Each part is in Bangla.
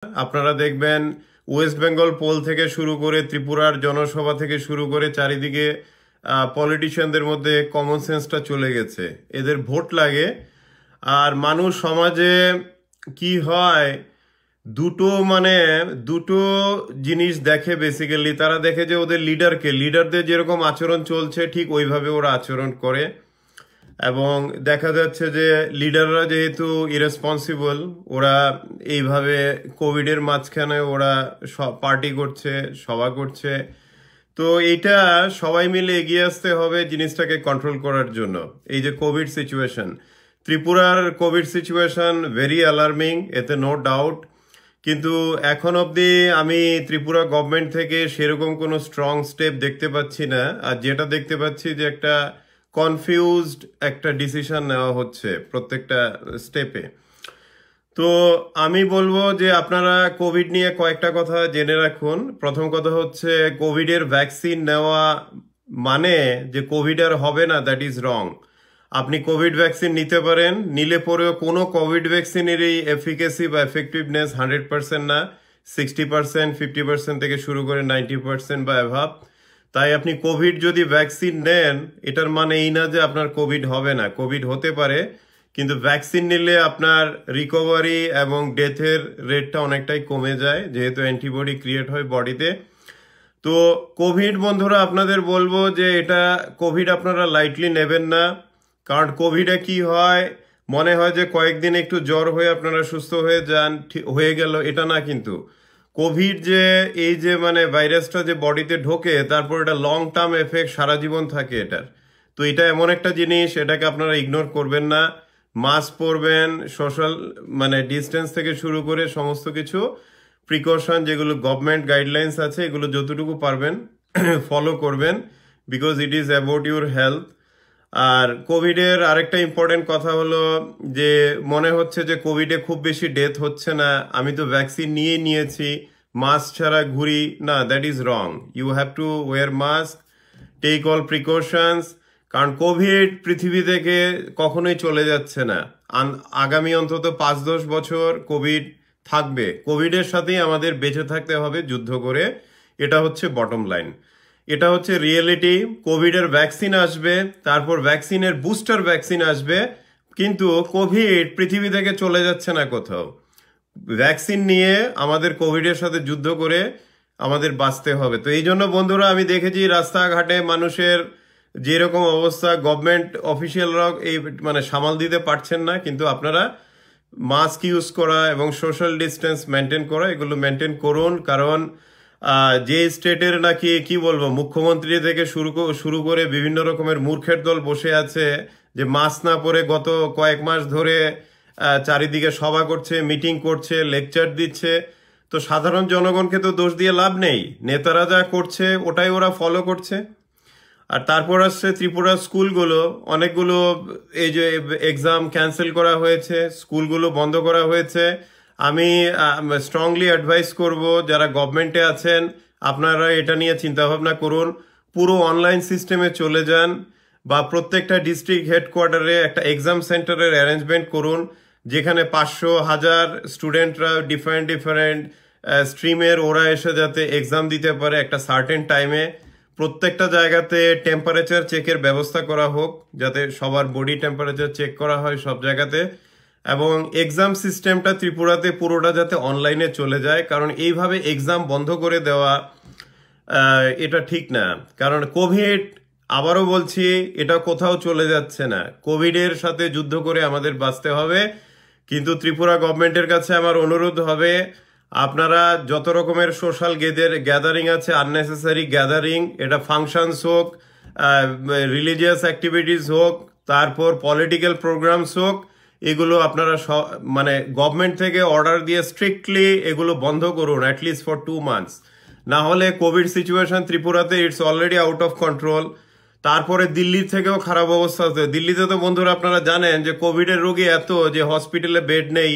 আপনারা দেখবেন ওয়েস্ট বেঙ্গল পোল থেকে শুরু করে ত্রিপুরার জনসভা থেকে শুরু করে চারিদিকে পলিটিশিয়ানদের মধ্যে কমন সেন্সটা চলে গেছে, এদের ভোট লাগে। আর মানুষ সমাজে কি হয়, দুটো জিনিস দেখে বেসিক্যালি। তারা দেখে যে ওদের লিডারদের যেরকম আচরণ চলছে ঠিক ওইভাবে ওরা আচরণ করে, এবং দেখা যাচ্ছে যে লিডাররা যেহেতু ইরেসপন্সিবল, ওরা এইভাবে কোভিডের মাঝখানে ওরা পার্টি করছে, সভা করছে। তো এইটা সবাই মিলে এগিয়ে আসতে হবে জিনিসটাকে কন্ট্রোল করার জন্য। এই যে কোভিড সিচুয়েশন, ত্রিপুরার কোভিড সিচুয়েশন ভেরি অ্যালার্মিং, এতে নো ডাউট। কিন্তু এখন অবধি আমি ত্রিপুরা গভর্নমেন্ট থেকে সেরকম কোনো স্ট্রং স্টেপ দেখতে পাচ্ছি না। আর যেটা দেখতে পাচ্ছি যে একটা কনফিউজড একটা ডিসিশন নেওয়া হচ্ছে প্রত্যেকটা স্টেপে। তো আমি বলবো যে আপনারা কোভিড নিয়ে কয়েকটা কথা জেনে রাখুন। প্রথম কথা হচ্ছে কোভিডের ভ্যাকসিন নেওয়া মানে যে কোভিড আর হবে না, দ্যাট ইজ রং। আপনি কোভিড ভ্যাকসিন নিতে পারেন, নিলে পরেও কোনো কোভিড ভ্যাকসিনেরই এফিকেসি বা এফেক্টিভনেস 100% না, 60%, 50% থেকে শুরু করে 90% বা অ্যাভাব। তাই আপনি কোভিড যদি ভ্যাকসিন নেন, এটার মানে এই না যে আপনার কোভিড হবে না, কোভিড হতে পারে। কিন্তু ভ্যাকসিন নিলে আপনার রিকভারি এবং ডেথের রেটটা অনেকটাই কমে যায়, যেহেতু অ্যান্টিবডি ক্রিয়েট হয় বডিতে। তো কোভিড বন্ধুরা আপনাদের বলবো যে এটা কোভিড আপনারা লাইটলি নেবেন না। কারণ কোভিডে কি হয়, মনে হয় যে কয়েকদিন একটু জ্বর হয়ে আপনারা সুস্থ হয়ে যান, হয়ে গেল, এটা না। কিন্তু কোভিড যে এই যে ভাইরাসটা যে বডিতে ঢোকে, তারপর এটা লং টার্ম এফেক্ট সারা জীবন থাকে এটার। তো এটা এমন একটা জিনিস, এটাকে আপনারা ইগনোর করবেন না। মাস্ক পরবেন, সোশ্যাল ডিস্টেন্স থেকে শুরু করে সমস্ত কিছু প্রিকশন যেগুলো গভর্নমেন্ট গাইডলাইন্স আছে, এগুলো যতটুকু পারবেন ফলো করবেন, because it is about your health. আর কোভিডের আরেকটা ইম্পর্টেন্ট কথা হলো যে মনে হচ্ছে যে কোভিডে খুব বেশি ডেথ হচ্ছে না, আমি তো ভ্যাকসিন নিয়েছি, মাস্ক ছাড়া ঘুরি না, that is wrong. You have to wear mask, take all precautions. কারণ কোভিড পৃথিবী থেকে কখনোই চলে যাচ্ছে না। আগামী অন্তত 5-10 বছর কোভিড থাকবে। কোভিডের সাথেই আমাদের বেঁচে থাকতে হবে যুদ্ধ করে, এটা হচ্ছে বটম লাইন, এটা হচ্ছে রিয়েলিটি। কোভিডের ভ্যাকসিন আসবে, তারপর ভ্যাকসিনের বুস্টার ভ্যাকসিন আসবে, কিন্তু কোভিড পৃথিবী থেকে চলে যাচ্ছে না কোথাও। ভ্যাকসিন নিয়ে আমাদের কোভিডের সাথে যুদ্ধ করে আমাদের বাঁচতে হবে। তো এই জন্য বন্ধুরা আমি দেখেছি রাস্তাঘাটে মানুষের যেরকম অবস্থা, গভর্নমেন্ট অফিসিয়ালরাও এই সামাল দিতে পারছেন না। কিন্তু আপনারা মাস্ক ইউজ করা এবং সোশ্যাল ডিস্টেন্স মেনটেন করা, এগুলো মেনটেন করুন। কারণ যে স্টেটের নাকি কি বলবো, মুখ্যমন্ত্রী থেকে শুরু করে বিভিন্ন রকমের মূর্খের দল বসে আছে যে মাস্ক না পরে গত কয়েক মাস ধরে চারিদিকে সভা করছে, মিটিং করছে, লেকচার দিচ্ছে। তো সাধারণ জনগণকে তো দোষ দিয়ে লাভ নেই, নেতারা যা করছে ওটাই ওরা ফলো করছে। আর তারপর আসছে ত্রিপুরা স্কুলগুলো, অনেকগুলো এই যে এক্সাম ক্যান্সেল করা হয়েছে, স্কুলগুলো বন্ধ করা হয়েছে। আমি স্ট্রংলি অ্যাডভাইস করব যারা গভর্নমেন্টে আছেন, আপনারা এটা নিয়ে চিন্তাভাবনা করুন, পুরো অনলাইন সিস্টেমে চলে যান, বা প্রত্যেকটা ডিস্ট্রিক্ট হেডকোয়ার্টারে একটা এক্সাম সেন্টারের অ্যারেঞ্জমেন্ট করুন, যেখানে 500,000 স্টুডেন্টরা ডিফারেন্ট স্ট্রিমের ওরা এসে যাতে এক্সাম দিতে পারে একটা সার্টেন টাইমে। প্রত্যেকটা জায়গাতে টেম্পারেচার চেকের ব্যবস্থা করা হোক, যাতে সবার বডি টেম্পারেচার চেক করা হয় সব জায়গাতে। এবং এক্সাম সিস্টেমটা ত্রিপুরাতে পুরোটা যাতে অনলাইনে চলে যায়, কারণ এইভাবে এক্সাম বন্ধ করে দেওয়া এটা ঠিক না। কারণ কোভিড, আবারও বলছি, এটা কোথাও চলে যাচ্ছে না। কোভিডের সাথে যুদ্ধ করে আমাদের বাঁচতে হবে। কিন্তু ত্রিপুরা গভর্নমেন্টের কাছে আমার অনুরোধ হবে, আপনারা যত রকমের সোশ্যাল গ্যাদারিং আছে, আননেসেসারি গ্যাদারিং, এটা ফাংশনস হোক, রিলিজিয়াস অ্যাক্টিভিটিস হোক, তারপর পলিটিক্যাল প্রোগ্রামস হোক, এগুলো আপনারা গভর্নমেন্ট থেকে অর্ডার দিয়ে স্ট্রিক্টলি এগুলো বন্ধ করুন, অ্যাটলিস্ট ফর 2 মান্থস। না হলে কোভিড সিচুয়েশন ত্রিপুরাতে it's already out of control. তারপরে দিল্লির থেকেও খারাপ অবস্থা হচ্ছে। দিল্লিতে তো বন্ধুরা আপনারা জানেন যে কোভিডের রোগী এত যে হসপিটালে বেড নেই,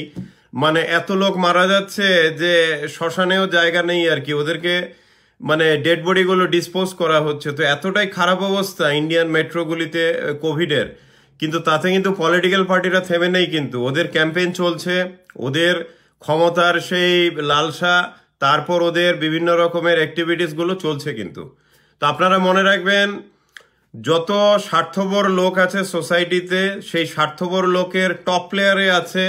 এত লোক মারা যাচ্ছে যে শ্মশানেও জায়গা নেই আর কি, ওদেরকে ডেড বডিগুলো ডিসপোজ করা হচ্ছে। তো এতটাই খারাপ অবস্থা ইন্ডিয়ান মেট্রোগুলিতে কোভিডের। কিন্তু তাতে কিন্তু পলিটিক্যাল পার্টিরা থেমে নেই, কিন্তু ওদের ক্যাম্পেইন চলছে, ওদের ক্ষমতার সেই লালসা, তারপর ওদের বিভিন্ন রকমের অ্যাক্টিভিটিসগুলো চলছে কিন্তু। তো আপনারা মনে রাখবেন, যত স্বার্থপর লোক আছে সোসাইটিতে, সেই স্বার্থপর লোকের টপ প্লেয়ারে আছে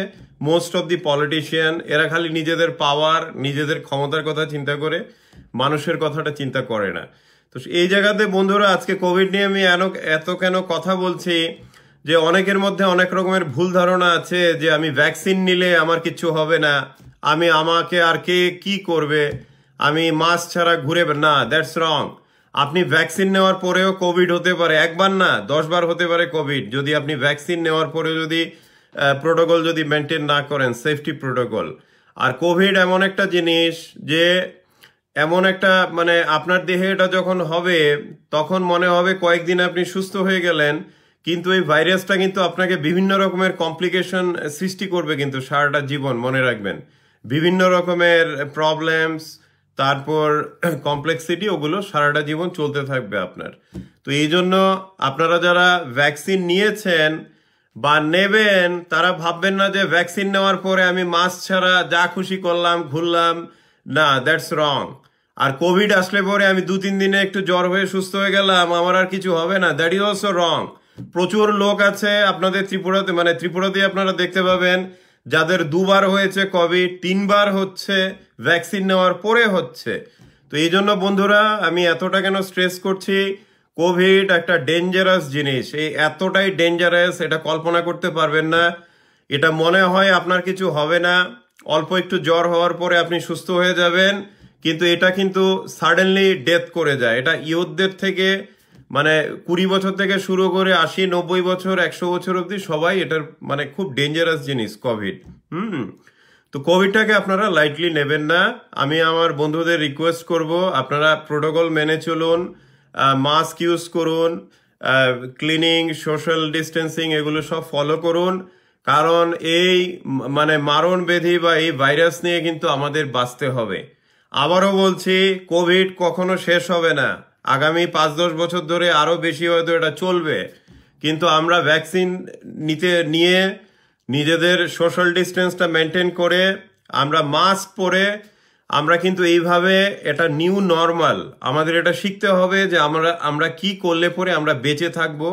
মোস্ট অফ দি পলিটিশিয়ান। এরা খালি নিজেদের পাওয়ার, নিজেদের ক্ষমতার কথা চিন্তা করে, মানুষের কথাটা চিন্তা করে না। তো এই জায়গাতে বন্ধুরা, আজকে কোভিড নিয়ে আমি এত কেন কথা বলছি, যে অনেকের মধ্যে অনেক রকমের ভুল ধারণা আছে যে আমি ভ্যাকসিন নিলে আমার কিছু হবে না, আমাকে আর কে কি করবে, আমি মাস্ক ছাড়া ঘুরে না। দ্যাটস রং। আপনি ভ্যাকসিন নেওয়ার পরেও কোভিড হতে পারে, একবার না 10 বার হতে পারে কোভিড, যদি আপনি ভ্যাকসিন নেওয়ার পরে যদি প্রোটোকল যদি মেনটেন না করেন, সেফটি প্রোটোকল। আর কোভিড এমন একটা জিনিস যে এমন একটা মানে আপনার দেহে এটা যখন হবে, তখন মনে হবে কয়েকদিন আপনি সুস্থ হয়ে গেলেন, কিন্তু এই ভাইরাসটা কিন্তু আপনাকে বিভিন্ন রকমের কমপ্লিকেশন সৃষ্টি করবে কিন্তু সারাটা জীবন। মনে রাখবেন, বিভিন্ন রকমের প্রবলেমস, তারপর কমপ্লেক্সিটি, ওগুলো সারাটা জীবন চলতে থাকবে আপনার। তো এই জন্য আপনারা যারা ভ্যাকসিন নিয়েছেন বা নেবেন, তারা ভাববেন না যে ভ্যাকসিন নেওয়ার পরে আমি মাস্ক ছাড়া যা খুশি করলাম, ঘুরলাম। না, দ্যাটস রং। আর কোভিড আসলে পরে আমি 2-3 দিনে একটু জ্বর হয়ে সুস্থ হয়ে গেলাম, আমার আর কিছু হবে না, দ্যাট ইজ অলসো রং। প্রচুর লোক আছে আপনাদের ত্রিপুরাতে, মানে ত্রিপুরাতে আপনারা দেখতে পাবেন যাদের 2 বার হয়েছে কোভিড, 3 বার হচ্ছে ভ্যাকসিন নেওয়ার পরে হচ্ছে। তো এই জন্য বন্ধুরা, আমি এতটা কেন স্ট্রেস করছি, কোভিড একটা ডেঞ্জারাস জিনিস। এই এতটাই ডেঞ্জারাস, এটা কল্পনা করতে পারবেন না। এটা মনে হয় আপনার কিছু হবে না, অল্প একটু জ্বর হওয়ার পরে আপনি সুস্থ হয়ে যাবেন, কিন্তু এটা কিন্তু সাডেনলি ডেথ করে যায়। এটা ইয়ুথদের থেকে, মানে 20 বছর থেকে শুরু করে 80-90 বছর, 100 বছর অবধি সবাই এটার মানে খুব ডেঞ্জারাস জিনিস কোভিড। তো কোভিডটাকে আপনারা লাইটলি নেবেন না। আমি আমার বন্ধুদের রিকোয়েস্ট করব, আপনারা প্রোটোকল মেনে চলুন, মাস্ক ইউজ করুন, ক্লিনিং, সোশ্যাল ডিস্টেন্সিং, এগুলো সব ফলো করুন। কারণ এই মানে মারণ ব্যাধি বা এই ভাইরাস নিয়ে কিন্তু আমাদের বাঁচতে হবে। আবারও বলছি, কোভিড কখনো শেষ হবে না, আগামী 5-10 বছর ধরে আরো বেশি হয়তো এটা চলবে। কিন্তু আমরা ভ্যাকসিন নিয়ে নিজেদের সোশ্যাল ডিস্টেন্সটা মেনটেন করে, আমরা মাস্ক পরে, আমরা কিন্তু এইভাবে এটা নিউ নর্মাল, আমাদের এটা শিখতে হবে যে আমরা কি করলে পরে আমরা বেঁচে থাকবো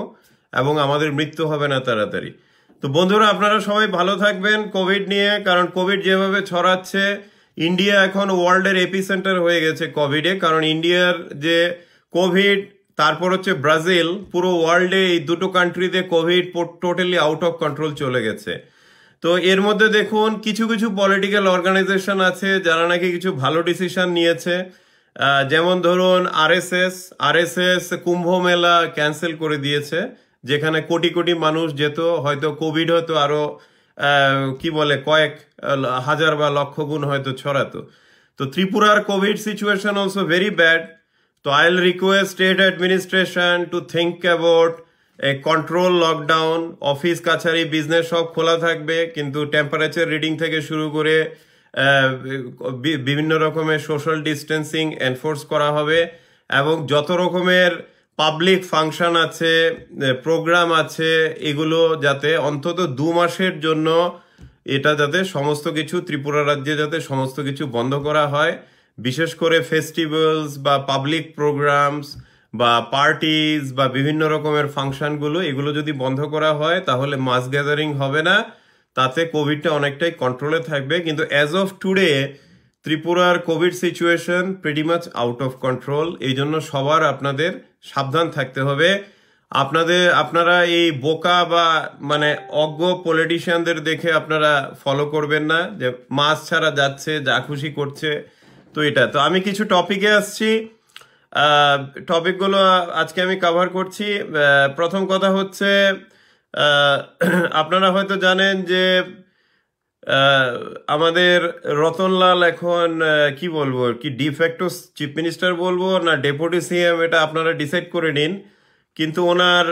এবং আমাদের মৃত্যু হবে না তাড়াতাড়ি। তো বন্ধুরা, আপনারা সবাই ভালো থাকবেন কোভিড নিয়ে, কারণ কোভিড যেভাবে ছড়াচ্ছে, ইন্ডিয়া এখন ওয়ার্ল্ডের এপিসেন্টার হয়ে গেছে কোভিডে। কারণ ইন্ডিয়ার যে কোভিড, তারপর হচ্ছে ব্রাজিল, পুরো ওয়ার্ল্ডে এই দুটো কান্ট্রিতে Covid totally out of control চলে গেছে। তো এর মধ্যে দেখুন, কিছু কিছু পলিটিক্যাল অর্গানাইজেশন আছে যারা নাকি কিছু ভালো ডিসিশন নিয়েছে। যেমন ধরুন আরএসএস কুম্ভ মেলা ক্যান্সেল করে দিয়েছে, যেখানে কোটি কোটি মানুষ যেত, হয়তো কোভিড হয়তো আরো কি বলে কয়েক হাজার বা লক্ষ গুণ হয়তো ছড়াতো। তো ত্রিপুরার Covid situation also very bad. তো আইল request state administration to think about a control lockdown. Office কাছারি বিজনেস সব খোলা থাকবে, কিন্তু টেম্পারেচার রিডিং থেকে শুরু করে বিভিন্ন রকমের সোশ্যাল ডিস্টেন্সিং এনফোর্স করা হবে, এবং যত রকমের পাবলিক ফাংশন আছে, প্রোগ্রাম আছে, এগুলো যাতে অন্তত 2 মাসের জন্য এটা যাতে সমস্ত কিছু ত্রিপুরা রাজ্যে যাতে সমস্ত কিছু বন্ধ করা হয়। বিশেষ করে ফেস্টিভ্যালস বা পাবলিক প্রোগ্রামস বা পার্টিজ বা বিভিন্ন রকমের ফাংশনগুলো, এগুলো যদি বন্ধ করা হয় তাহলে মাস গ্যাদারিং হবে না, তাতে কোভিডটা অনেকটাই কন্ট্রোলে থাকবে। কিন্তু অ্যাজ অফ টুডে ত্রিপুরার Covid situation pretty much out of control. এই জন্য সবার আপনাদের সাবধান থাকতে হবে। আপনারা এই বোকা বা মানে অজ্ঞ পলিটিশিয়ানদের দেখে আপনারা ফলো করবেন না, যে মাস্ক ছাড়া যাচ্ছে, যা খুশি করছে। তো এটা তো আমি কিছু টপিকে আসছি, টপিকগুলো আজকে আমি কভার করছি। প্রথম কথা হচ্ছে, আপনারা হয়তো জানেন যে আমাদের রতনলাল এখন কি বলবো, কি ডিফ্যাক্টো চিফ মিনিস্টার বলবো না ডেপুটি সিএম, এটা আপনারা ডিসাইড করে নিন। কিন্তু ওনার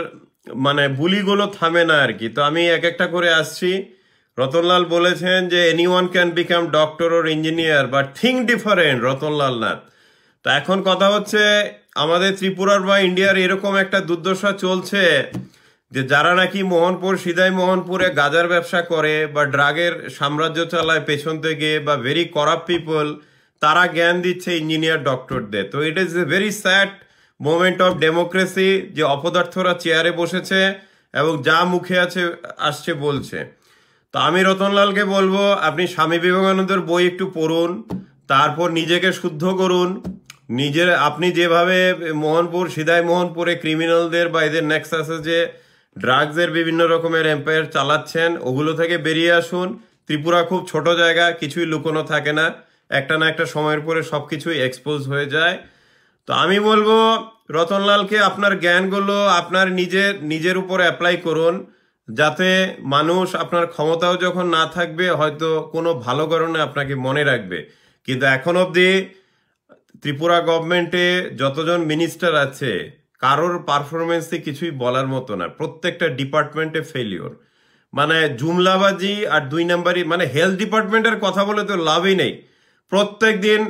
মানে বুলিগুলো থামে না আর কি। তো আমি এক একটা করে আসছি। রতনলাল বলেছেন যে anyone can become doctor or engineer, but think different, Ratanlal Nath. তো এখন কথা হচ্ছে, আমাদের ত্রিপুরার বা ইন্ডিয়ার এরকম একটা দুর্দশা চলছে যে যারা নাকি মোহনপুর সিদাই মোহনপুরে গাঁজার ব্যবসা করে বা ড্রাগের সাম্রাজ্য চালায় পেছন থেকে বা ভেরি করাপ্ট পিপল, তারা জ্ঞান দিচ্ছে ইঞ্জিনিয়ার ডক্টরদের। তো it is a very sad moment of democracy যে অপদার্থরা চেয়ারে বসেছে এবং যা মুখে আসছে বলছে। তো আমি রতনলালকে বলবো, আপনি স্বামী বিবেকানন্দের বই একটু পড়ুন, তারপর নিজেকে শুদ্ধ করুন। আপনি যেভাবে মোহনপুর সিদাই মোহনপুরে ক্রিমিনালদের বা এদের নেক্সাসে যে ড্রাগসের বিভিন্ন রকমের এম্পায়ার চালাচ্ছেন, ওগুলো থেকে বেরিয়ে আসুন। ত্রিপুরা খুব ছোট জায়গা, কিছুই লুকোনো থাকে না, একটা না একটা সময়ের পরে সবকিছুই এক্সপোজ হয়ে যায়। তো আমি বলবো রতনলালকে আপনার জ্ঞানগুলো আপনার নিজের উপর অ্যাপ্লাই করুন, যাতে মানুষ আপনার ক্ষমতাও যখন না থাকবে হয়তো কোনো ভালো কারণে আপনাকে মনে রাখবে। কিন্তু এখন অবধি ত্রিপুরা গভর্নমেন্টে যতজন মিনিস্টার আছে কারোর পারফরমেন্সে কিছুই বলার মতো না, প্রত্যেকটা ডিপার্টমেন্টে ফেলিওর, মানে জুমলাবাজি আর 2 নাম্বারই। মানে হেলথ ডিপার্টমেন্টের কথা বলে তো লাভই নেই। প্রত্যেক দিন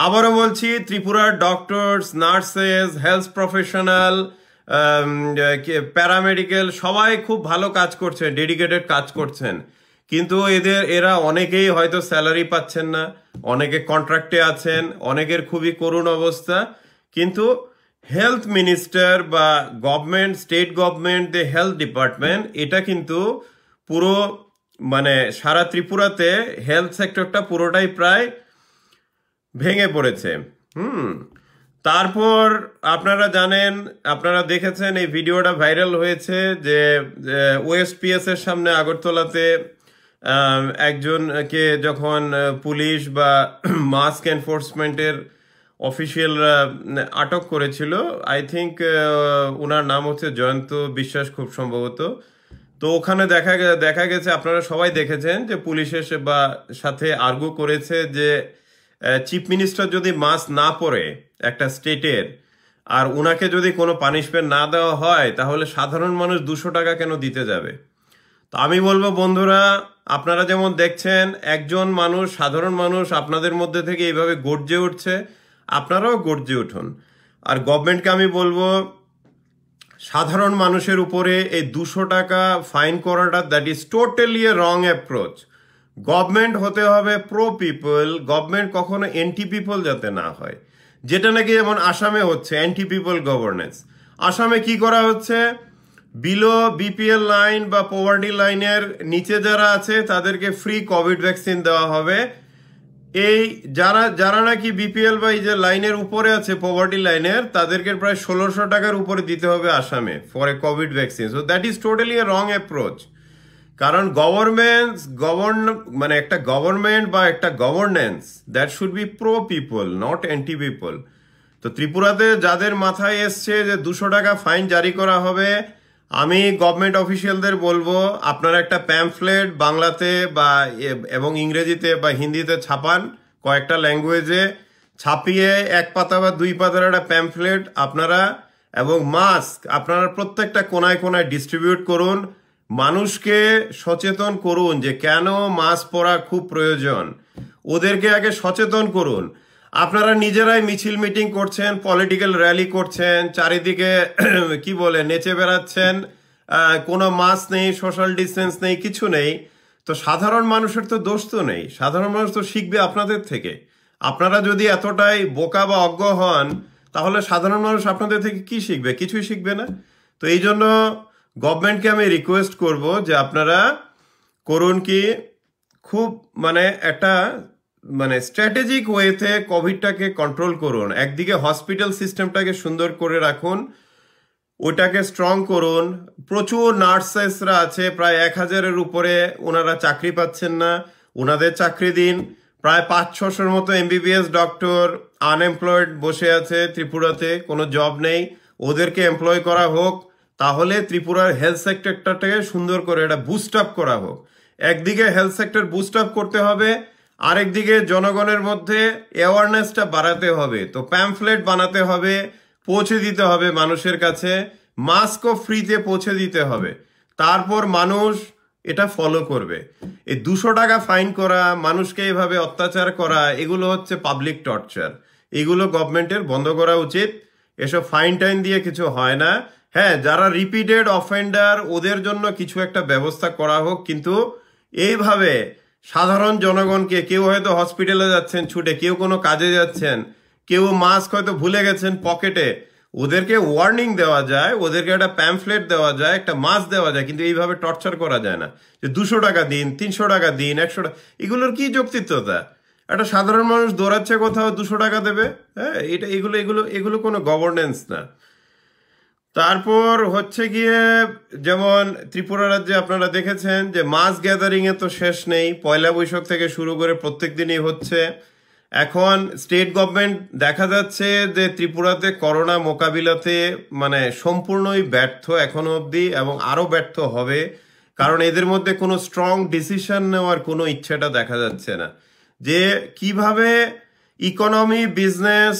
আবারও বলছি, ত্রিপুরার doctors, nurses, health professional, paramedical সবাই খুব ভালো কাজ করছেন, ডেডিকেটেড কাজ করছেন, কিন্তু এরা অনেকেই হয়তো স্যালারি পাচ্ছেন না, অনেকে কন্ট্রাক্টে আছেন, অনেকের খুবই করুণ অবস্থা। কিন্তু হেলথ মিনিস্টার বা government, state government, the health department, এটা কিন্তু পুরো মানে সারা ত্রিপুরাতে হেলথ সেক্টরটা পুরোটাই প্রায় ভেঙে পড়েছে। তারপর আপনারা জানেন, আপনারা দেখেছেন এই ভিডিওটা ভাইরাল হয়েছে যে ওএসপিএস এর সামনে আগরতলাতে একজনকে যখন পুলিশ বা মাস্ক এনফোর্সমেন্টের অফিসিয়ালরা আটক করেছিল, আই থিঙ্ক ওনার নাম হচ্ছে জয়ন্ত বিশ্বাস খুব সম্ভবত। তো ওখানে দেখা গেছে, আপনারা সবাই দেখেছেন যে পুলিশের সাথে আর্গু করেছে যে চিফ মিনিস্টার যদি মাস্ক না পরে একটা স্টেটের, আর ওনাকে যদি কোনো পানিশমেন্ট না দেওয়া হয়, তাহলে সাধারণ মানুষ 200 টাকা কেন দিতে যাবে? তো আমি বলবো বন্ধুরা, আপনারা যেমন দেখছেন একজন মানুষ, সাধারণ মানুষ আপনাদের মধ্যে থেকে এইভাবে গর্জে উঠছে, আপনারাও গর্জে উঠুন। আর গভর্নমেন্টকে আমি বলবো, সাধারণ মানুষের উপরে এই 200 টাকা ফাইন করাটা, that is totally A wrong approach. Government হতে হবে প্রো পিপল, গভর্নমেন্ট কখনো এন্টি পিপল যাতে না হয়, যেটা নাকি যেমন আসামে হচ্ছে অ্যান্টি পিপল গভর্নেন্স। আসামে কি করা হচ্ছে, বিলো বিপিএল লাইন বা পভার্টি লাইনের নিচে যারা আছে তাদেরকে ফ্রি কোভিড ভ্যাকসিন দেওয়া হবে। এই যারা নাকি বিপিএল বা এই যে লাইনের উপরে আছে, পভার্টি লাইনের, তাদেরকে প্রায় 1600 টাকার উপরে দিতে হবে আসামে for a Covid vaccine. So that is totally A wrong approach. কারণ মানে একটা গভর্নমেন্ট বা একটা governance, that should B pro people, not anti people. তো ত্রিপুরাতে যাদের মাথায় এসছে যে 200 টাকা ফাইন জারি করা হবে, আমি গভর্নমেন্ট অফিসিয়ালদের বলবো, আপনারা একটা প্যাম্পফ্লেট বাংলাতে বা এবং ইংরেজিতে বা হিন্দিতে ছাপান, কয়েকটা ল্যাঙ্গুয়েজে ছাপিয়ে 1 পাতা বা 2 পাতার একটা প্যাম্পফ্লেট আপনারা, এবং মাস্ক আপনারা প্রত্যেকটা কোনায় কোনায় ডিস্ট্রিবিউট করুন। মানুষকে সচেতন করুন যে কেন মাস্ক পরা খুব প্রয়োজন, ওদেরকে আগে সচেতন করুন। আপনারা নিজেরাই মিছিল মিটিং করছেন, পলিটিক্যাল র্যালি করছেন, চারিদিকে কি বলে নেচে বেড়াচ্ছেন, কোনো মাস্ক নেই, সোশ্যাল ডিস্টেন্স নেই, কিছু নেই। তো সাধারণ মানুষের তো দোষ তো নেই, সাধারণ মানুষ তো শিখবে আপনাদের থেকে। আপনারা যদি এতটাই বোকা বা অজ্ঞ হন, তাহলে সাধারণ মানুষ আপনাদের থেকে কি শিখবে? কিছুই শিখবে না। তো এই জন্য গভর্নমেন্টকে আমি রিকোয়েস্ট করব যে আপনারা করুন কি, খুব একটা স্ট্র্যাটেজিক ওয়েতে কোভিডটাকে কন্ট্রোল করুন। একদিকে হসপিটাল সিস্টেমটাকে সুন্দর করে রাখুন, ওটাকে স্ট্রং করুন। প্রচুর নার্সেসরা আছে, প্রায় 1000-এর উপরে, ওনারা চাকরি পাচ্ছেন না, ওনাদের চাকরি দিন। প্রায় 500-600-র মতো এমবিবিএস ডক্টর আনএমপ্লয়েড বসে আছে ত্রিপুরাতে, কোনো জব নেই, ওদেরকে এমপ্লয় করা হোক। তাহলে ত্রিপুরার হেলথ সেক্টরটাকে সুন্দর করে এটা বুস্ট আপ করা হোক। একদিকে হেলথ সেক্টর বুস্ট আপ করতে হবে, আরেকদিকে জনগণের মধ্যে অ্যাওয়ারনেসটা বাড়াতে হবে। তো প্যাম্পফ্লেট বানাতে হবে, পৌঁছে দিতে হবে মানুষের কাছে, মাস্কও ফ্রিতে পৌঁছে দিতে হবে। তারপর মানুষ এটা ফলো করবে। এই 200 টাকা ফাইন করা, মানুষকে এভাবে অত্যাচার করা, এগুলো হচ্ছে পাবলিক টর্চার। এগুলো গভর্নমেন্টের বন্ধ করা উচিত। এসব ফাইন টাইন দিয়ে কিছু হয় না। হ্যাঁ, যারা রিপিটেড অফেন্ডার ওদের জন্য কিছু একটা ব্যবস্থা করা হোক, কিন্তু এইভাবে সাধারণ জনগণকে, কেউ হয়তো হসপিটালে যাচ্ছেন ছুটে, কেউ কোনো কাজে যাচ্ছেন, কেউ মাস্ক হয়তো ভুলে গেছেন পকেটে, ওদেরকে ওয়ার্নিং দেওয়া যায়, ওদেরকে একটা প্যাম্ফলেট দেওয়া যায়, একটা মাস্ক দেওয়া যায়, কিন্তু এইভাবে টর্চার করা যায় না যে 200 টাকা দিন, 300 টাকা দিন, 100 টাকা। এগুলোর কি যৌক্তিকতা? একটা সাধারণ মানুষ দৌড়াচ্ছে কোথাও, 200 টাকা দেবে? হ্যাঁ, এটা এগুলো এগুলো এগুলো কোনো গভর্নেন্স না। তারপর হচ্ছে গিয়ে যেমন ত্রিপুরা রাজ্যে আপনারা দেখেছেন যে মাস গ্যাদারিং এ তো শেষ নেই, পয়লা বৈশাখ থেকে শুরু করে প্রত্যেক দিনই হচ্ছে। এখন স্টেট গভর্নমেন্ট দেখা যাচ্ছে যে ত্রিপুরাতে করোনা মোকাবিলাতে মানে সম্পূর্ণই ব্যর্থ এখনো অবধি, এবং আরো ব্যর্থ হবে, কারণ এদের মধ্যে কোনো স্ট্রং ডিসিশন নেওয়ার কোনো ইচ্ছাটা দেখা যাচ্ছে না যে কিভাবে ইকোনমি, বিজনেস,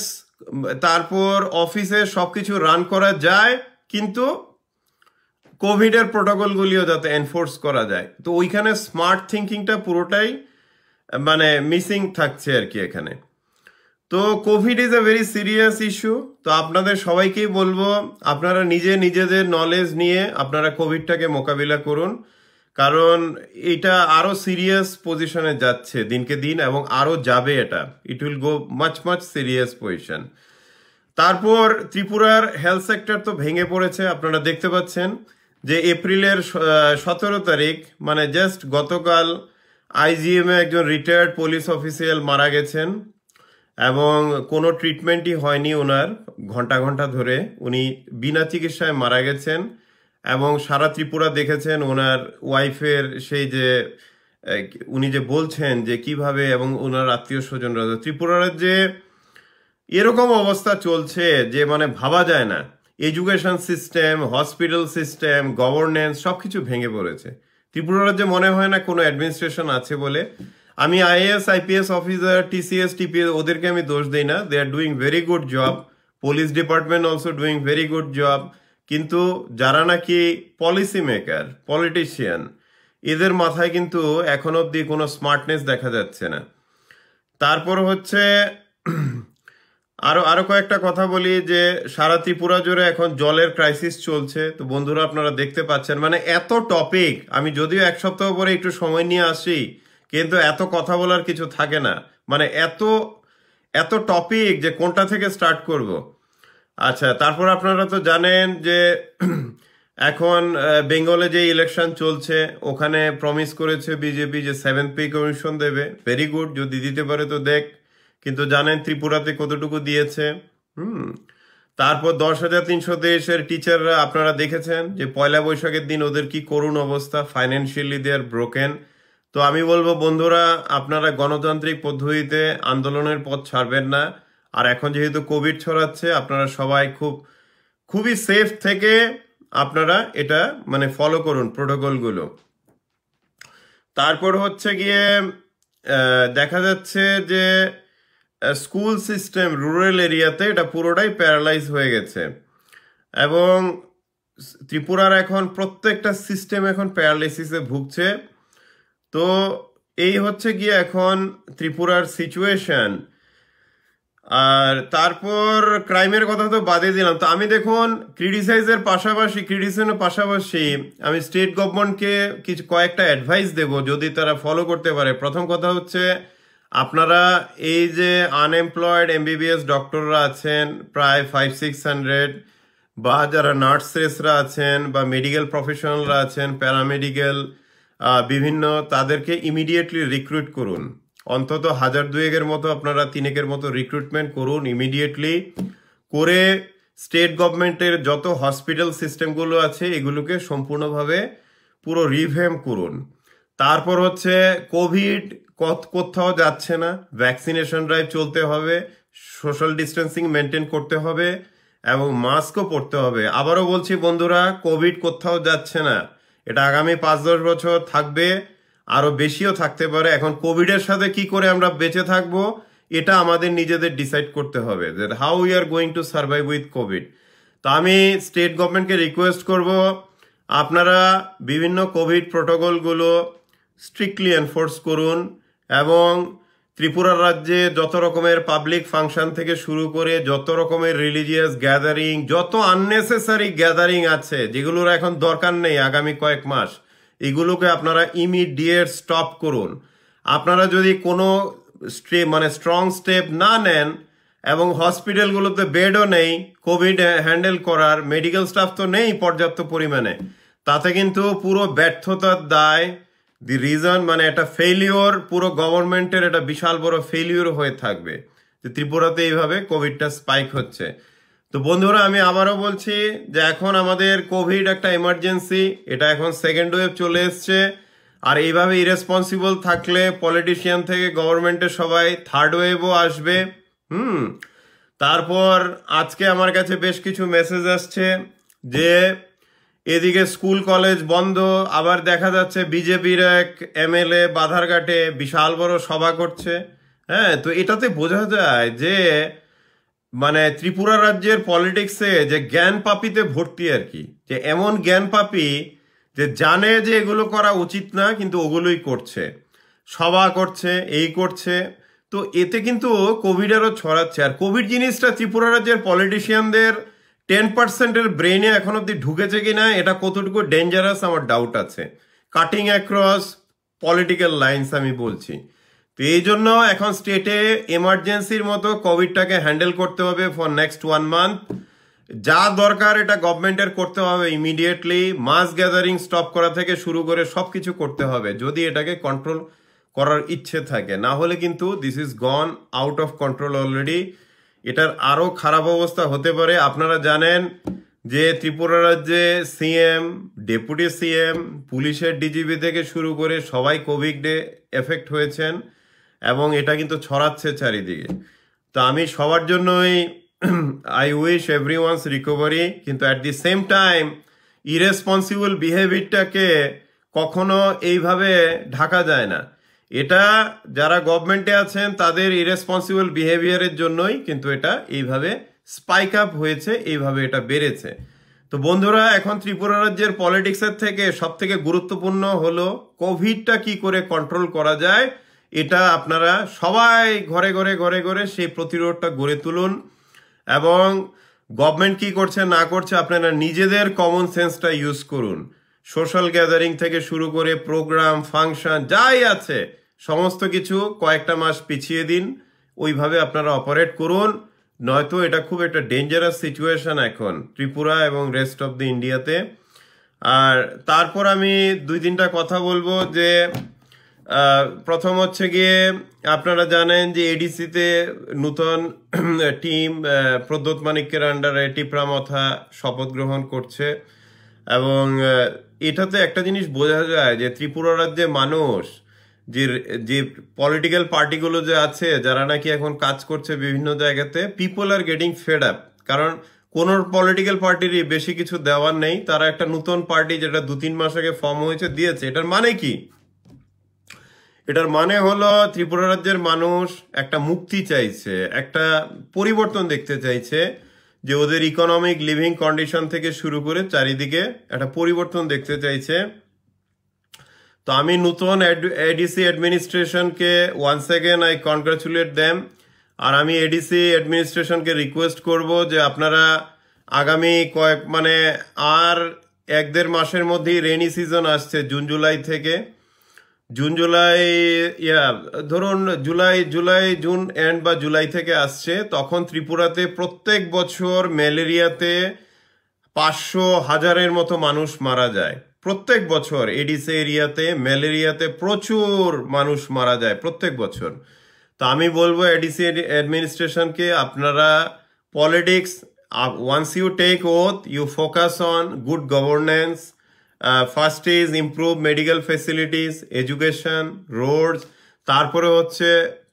তারপর অফিসে সবকিছু রান করা যায়, কিন্তু কোভিডের প্রোটোকলগুলিও যাতে এনফোর্স করা যায়। তো ওইখানে স্মার্ট থিঙ্কিংটা পুরোটাই মানে মিসিং থাকছে আর কি এখানে। তো Covid is a very serious issue. তো আপনাদের সবাইকেই বলবো, আপনারা নিজেদের নলেজ নিয়ে আপনারা কোভিডটাকে মোকাবিলা করুন, কারণ এটা আরো সিরিয়াস পজিশনে যাচ্ছে দিনকে দিন, এবং আরো যাবে, এটা it will go much much serious position. তারপর ত্রিপুরার হেলথ সেক্টর তো ভেঙে পড়েছে, আপনারা দেখতে পাচ্ছেন যে এপ্রিলের 17 তারিখ মানে জাস্ট গতকাল আইজিএম এ একজন রিটায়ার্ড পুলিশ অফিসিয়াল মারা গেছেন, এবং কোনো ট্রিটমেন্টই হয়নি ওনার, ঘন্টা ঘন্টা ধরে উনি বিনা চিকিৎসায় মারা গেছেন। এবং সারা ত্রিপুরা দেখেছেন ওনার ওয়াইফের সেই যে উনি যে বলছেন যে কিভাবে, এবং ওনার আত্মীয় স্বজনরা, ত্রিপুরা রাজ্যে এরকম অবস্থা চলছে যে মানে ভাবা যায় না। Education system, hospital system, governance সবকিছু ভেঙে পড়েছে। ত্রিপুরা রাজ্যে মনে হয় না কোনো অ্যাডমিনিস্ট্রেশন আছে বলে। আমি IAS IPS officer, TCS TPS ওদেরকে আমি দোষ দিই না, they are doing very good job, police department also doing very good job, কিন্তু যারা নাকি পলিসি মেকার, পলিটিশিয়ান, এদের মাথায় কিন্তু এখন অব্দি কোনো স্মার্টনেস দেখা যাচ্ছে না। তারপর হচ্ছে আরো আরো কয়েকটা কথা বলি যে সারা ত্রিপুরা জুড়ে এখন জলের ক্রাইসিস চলছে। তো বন্ধুরা আপনারা দেখতে পাচ্ছেন মানে এত টপিক, আমি যদিও এক সপ্তাহ পরে একটু সময় নিয়ে আসি, কিন্তু এত কথা বলার কিছু থাকে না, মানে এত এত টপিক যে কোনটা থেকে স্টার্ট করব। আচ্ছা, তারপর আপনারা তো জানেন যে এখন বেঙ্গলে যে ইলেকশন চলছে, ওখানে প্রমিস করেছে বিজেপি যে 7th পে কমিশন দেবে। ভেরি গুড, যদি দিতে পারে তো দেখ, কিন্তু জানেন ত্রিপুরাতে কতটুকু দিয়েছে। তারপর 10,323 টিচাররা আপনারা দেখেছেন যে পয়লা বৈশাখের দিন ওদের কি করুণ অবস্থা, ফাইন্যান্সিয়ালি দে আর ব্রোকেন। তো আমি বলবো বন্ধুরা, আপনারা গণতান্ত্রিক পদ্ধতিতে আন্দোলনের পথ ছাড়বেন না। আর এখন যেহেতু কোভিড ছড়াচ্ছে, আপনারা সবাই খুবই সেফ থেকে আপনারা এটা মানে ফলো করুন প্রোটোকলগুলো। তারপর হচ্ছে গিয়ে দেখা যাচ্ছে যে স্কুল সিস্টেম রুরাল এরিয়াতে এটা পুরোটাই প্যারালাইজ হয়ে গেছে, এবং ত্রিপুরার এখন প্রত্যেকটা সিস্টেম এখন প্যারালাইসিসে ভুগছে। তো এই হচ্ছে গিয়ে এখন ত্রিপুরার সিচুয়েশন। আর তারপর ক্রাইমের কথা তো বাদে দিলাম। তো আমি দেখুন ক্রিটিসাইজের পাশাপাশি আমি স্টেট গভর্নমেন্টকে কিছু কয়েকটা অ্যাডভাইস দেব, যদি তারা ফলো করতে পারে। প্রথম কথা হচ্ছে, আপনারা এই যে আনএমপ্লয়েড এমবিবিএস ডক্টররা আছেন প্রায় 500-600, বা যারা নার্সেসরা আছেন বা মেডিকেল প্রফেশনালরা আছেন, প্যারামেডিক্যাল বিভিন্ন, তাদেরকে ইমিডিয়েটলি রিক্রুট করুন। অন্তত 1000-2000 মতো, আপনারা 3 মতো রিক্রুটমেন্ট করুন ইমিডিয়েটলি করে। স্টেট গভর্নমেন্টের যত হসপিটাল সিস্টেমগুলো আছে এগুলোকে সম্পূর্ণভাবে পুরো রিভ্যাম্প করুন। তারপর হচ্ছে কোভিড কোথাও যাচ্ছে না, ভ্যাকসিনেশন ড্রাইভ চলতে হবে, সোশ্যাল ডিস্টেন্সিং মেনটেন করতে হবে, এবং মাস্কও পরতে হবে। আবারও বলছি বন্ধুরা, কোভিড কোথাও যাচ্ছে না, এটা আগামী 5-10 বছর থাকবে, আরো বেশিও থাকতে পারে। এখন কোভিডের সাথে কি করে আমরা বেঁচে থাকবো, এটা আমাদের নিজেদের ডিসাইড করতে হবে, that how we are going to survive with Covid. তো আমি স্টেট গভর্নমেন্টকে রিকোয়েস্ট করব, আপনারা বিভিন্ন কোভিড প্রোটোকলগুলো স্ট্রিক্টলি এনফোর্স করুন, এবং ত্রিপুরা রাজ্যে যত রকমের পাবলিক ফাংশন থেকে শুরু করে যত রকমের রিলিজিয়াস গ্যাদারিং, যত আননেসেসারি গ্যাদারিং আছে যেগুলোর এখন দরকার নেই আগামী কয়েক মাস, এগুলোকে আপনারা ইমিডিয়েট স্টপ করুন। আপনারা যদি কোনো স্ট্রং স্টেপ না নেন, এবং হসপিটালগুলোতে বেডও নেই কোভিড হ্যান্ডেল করার, মেডিকেল স্টাফ তো নেই পর্যাপ্ত পরিমাণে, তাতে কিন্তু পুরো ব্যর্থতার দায়, দি রিজন মানে একটা ফেলিওর, পুরো গভর্নমেন্টের একটা বিশাল বড় ফেলিওর হয়ে থাকবে যে ত্রিপুরাতে এইভাবে কোভিডটা স্পাইক হচ্ছে। তো বন্ধুরা, আমি আবারও বলছি যে এখন আমাদের কোভিড একটা এমার্জেন্সি, এটা এখন সেকেন্ড ওয়েভ চলে এসছে, আর এইভাবে ইরেসপন্সিবল থাকলে পলিটিশিয়ান থেকে গভর্নমেন্টের সবাই থার্ড ওয়েভও আসবে। তারপর আজকে আমার কাছে বেশ কিছু মেসেজ আসছে যে এদিকে স্কুল কলেজ বন্ধ, আবার দেখা যাচ্ছে বিজেপির এক এমএলএ বাধারঘাটে বিশাল বড় সভা করছে। হ্যাঁ, তো এটাতে বোঝা যায় যে মানে ত্রিপুরা রাজ্যের পলিটিক্সে যে জ্ঞান পাপিতে ভর্তি আর কি, যে এমন জ্ঞান পাপি যে জানে যে এগুলো করা উচিত না কিন্তু ওগুলোই করছে, সভা করছে, এই করছে। তো এতে কিন্তু কোভিড আরও ছড়াচ্ছে। আর কোভিড জিনিসটা ত্রিপুরা রাজ্যের পলিটিশিয়ানদের 10%-এর ব্রেনে এখন অব্দি ঢুকেছে কিনা, এটা কতটুকু ডেঞ্জারাস আমার ডাউট আছে। কাটিং অ্যাক্রস পলিটিক্যাল লাইন্স আমি বলছি। তো এই জন্য এখন স্টেটে এমার্জেন্সির মতো কোভিডটাকে হ্যান্ডেল করতে হবে ফর নেক্সট 1 মান্থ। যা দরকার এটা গভর্নমেন্টের করতে হবে ইমিডিয়েটলি। মাস গ্যাদারিং স্টপ করা থেকে শুরু করে সবকিছু করতে হবে যদি এটাকে কন্ট্রোল করার ইচ্ছে থাকে, না হলে কিন্তু this is gone out of control already. এটার আরো খারাপ অবস্থা হতে পারে। আপনারা জানেন যে ত্রিপুরা রাজ্যে সিএম, ডেপুটি সিএম, পুলিশের ডিজিপি থেকে শুরু করে সবাই কোভিডে এফেক্ট হয়েছেন, এবং এটা কিন্তু ছড়াচ্ছে চারিদিকে। তো আমি সবার জন্যই আই উইশ এভরিওয়ানস রিকভারি, কিন্তু at the same time irresponsible বিহেভিয়ারটাকে কখনো এইভাবে ঢাকা যায় না। এটা যারা গভর্নমেন্টে আছেন তাদের ইরেসপন্সিবল বিহেভিয়ারের জন্যই কিন্তু এটা এইভাবে স্পাইক আপ হয়েছে, এইভাবে এটা বেড়েছে। তো বন্ধুরা, এখন ত্রিপুরা রাজ্যের পলিটিক্সের থেকে সব থেকে গুরুত্বপূর্ণ হলো কোভিডটা কি করে কন্ট্রোল করা যায়। এটা আপনারা সবাই ঘরে ঘরে ঘরে ঘরে সেই প্রতিরোধটা গড়ে তুলুন, এবং গভর্নমেন্ট কি করছে না করছে আপনারা নিজেদের কমন সেন্সটা ইউজ করুন। সোশ্যাল গ্যাদারিং থেকে শুরু করে প্রোগ্রাম, ফাংশন যাই আছে সমস্ত কিছু কয়েকটা মাস পিছিয়ে দিন, ওইভাবে আপনারা অপারেট করুন। নয়তো এটা খুব একটা ডেঞ্জারাস সিচুয়েশন এখন ত্রিপুরা এবং রেস্ট অফ দ্য ইন্ডিয়াতে। আর তারপর আমি 2-3টা কথা বলবো। যে প্রথম হচ্ছে গিয়ে আপনারা জানেন যে এডিসিতে নূতন টিম প্রদ্যোৎ মানিক্যের আন্ডারে টিপরা মথা শপথ গ্রহণ করছে, এবং এটাতে একটা জিনিস বোঝা যায় যে ত্রিপুরা রাজ্যে মানুষ যে পলিটিক্যাল পার্টিগুলো যে আছে যারা নাকি এখন কাজ করছে বিভিন্ন জায়গাতে, people are getting fed up. কারণ কোন পলিটিক্যাল পার্টিরই বেশি কিছু দেওয়ার নেই, তারা একটা নতুন পার্টি যেটা 2-3 মাস আগে ফর্ম হয়েছে দিয়েছে। এটার মানে কি? এটার মানে হলো ত্রিপুরা রাজ্যের মানুষ একটা মুক্তি চাইছে, একটা পরিবর্তন দেখতে চাইছে, যে ওদের ইকোনমিক লিভিং কন্ডিশন থেকে শুরু করে চারিদিকে একটা পরিবর্তন দেখতে চাইছে। তো আমি নতুন এডিসি অ্যাডমিনিস্ট্রেশনকে once again I congratulate them. আর আমি এডিসি অ্যাডমিনিস্ট্রেশনকে রিকোয়েস্ট করব যে আপনারা আগামী আর 1-1.5 মাসের মধ্যেই রেনি সিজন আসছে, জুন জুলাই থেকে। ধরুন জুন এন্ড বা জুলাই থেকে আসছে। তখন ত্রিপুরাতে প্রত্যেক বছর ম্যালেরিয়াতে 500,000-এর মতো মানুষ মারা যায় প্রত্যেক বছর। এডিসি এরিয়াতে ম্যালেরিয়াতে প্রচুর মানুষ মারা যায় প্রত্যেক বছর। তো আমি বলবো এডিসি অ্যাডমিনিস্ট্রেশনকে, আপনারা politics, once you take oath, you focus on good governance. First is improve medical facilities, education, roads, তারপরে হচ্ছে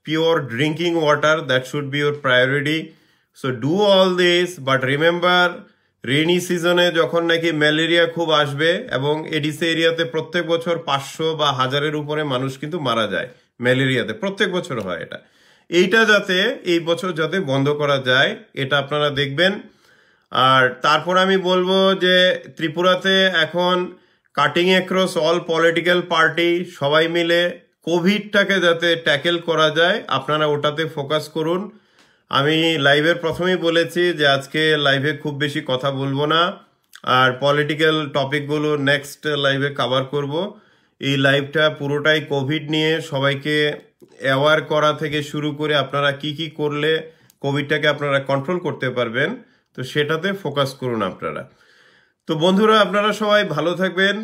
pure drinking water, that should be your priority. So do all this, but remember rainy সিজনে যখন নাকি ম্যালেরিয়া খুব আসবে, এবং এডিসি এরিয়াতে প্রত্যেক বছর 500 বা 1000-এর উপরে মানুষ কিন্তু মারা যায় ম্যালেরিয়াতে, প্রত্যেক বছর হয় এটা। এইটা যাতে এই বছর যাতে বন্ধ করা যায়, এটা আপনারা দেখবেন। আর তারপর আমি বলবো যে ত্রিপুরাতে এখন cutting across all political party সবাই মিলে কোভিডটাকে যাতে ট্যাকেল করা যায় আপনারা ওটাতে ফোকাস করুন। আমি লাইভের প্রথমেই বলেছি যে আজকে লাইভে খুব বেশি কথা বলবো না, আর পলিটিক্যাল টপিকগুলো নেক্সট লাইভে কভার করব। এই লাইভটা পুরোটাই কোভিড নিয়ে, সবাইকে অ্যাওয়ার করা থেকে শুরু করে আপনারা কি কি করলে কোভিডটাকে আপনারা কন্ট্রোল করতে পারবেন, তো সেটাতে ফোকাস করুন আপনারা। তো বন্ধুরা, আপনারা সবাই ভালো থাকবেন।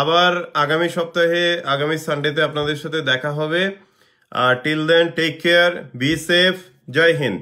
আবার আগামী সপ্তাহে আগামী সানডেতে আপনাদের সাথে দেখা হবে। Till then take care, be safe, Jai Hind.